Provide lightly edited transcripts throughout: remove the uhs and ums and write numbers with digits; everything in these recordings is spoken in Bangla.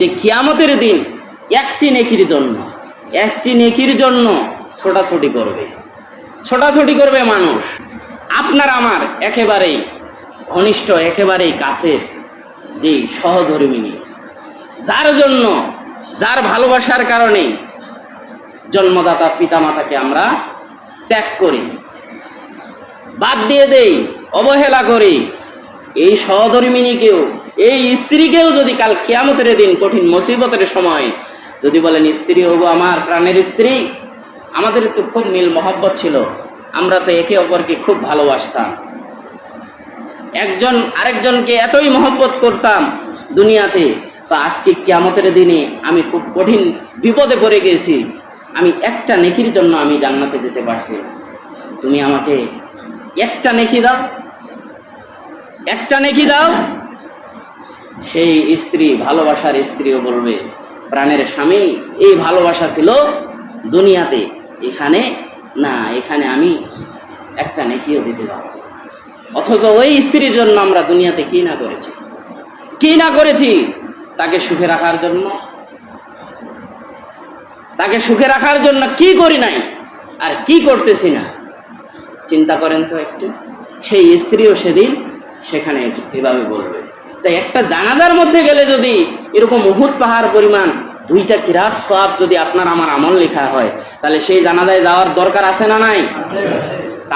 যে কিয়ামতের দিন একটি নেকির জন্য ছোটাছুটি করবে মানুষ। আপনার আমার একেবারেই ঘনিষ্ঠ, একেবারেই কাছের যে সহধর্মিণী, যার ভালোবাসার কারণে জন্মদাতা পিতামাতাকে আমরা ত্যাগ করি, বাদ দিয়ে দেই, অবহেলা করি, এই সহধর্মিণীকেও, এই স্ত্রীকেও যদি কাল কিয়ামতের দিন কঠিন মুসিবতের সময় যদি বলেন স্ত্রী হবো আমার প্রাণের স্ত্রী, আমাদের তো খুব মিল মহব্বত ছিল, আমরা তো একে অপরকে খুব ভালোবাসতাম, একজন আরেকজনকে এতই মহব্বত করতাম দুনিয়াতে, তো আজকে কিয়ামতের দিনে আমি খুব কঠিন বিপদে পড়ে গেছি, আমি একটা নেকির জন্য আমি জান্নাতে যেতে পারছি, তুমি আমাকে একটা নেকি দাও। সেই স্ত্রী, ভালোবাসার স্ত্রীও বলবে প্রাণের স্বামী, এই ভালোবাসা ছিল দুনিয়াতে, এখানে আমি একটা নেকিও দিতে পারব। অথচ ওই স্ত্রীর জন্য আমরা দুনিয়াতে কি না করেছি, তাকে সুখে রাখার জন্য কি করি নাই আর কি করতেছি না, চিন্তা করেন তো একটু। সেই স্ত্রীও সেদিন সেখানে এভাবে বলবে। তাই একটা জানাজার মধ্যে গেলে যদি এরকম উহুদ পাহাড় পরিমাণ 2টা কিরাত সওয়াব যদি আপনার আমার আমল লেখা হয়, তাহলে সেই জানাজায় যাওয়ার দরকার আছে না নাই?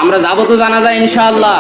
আমরা যাবো তো জানাজায় ইনশাআল্লাহ।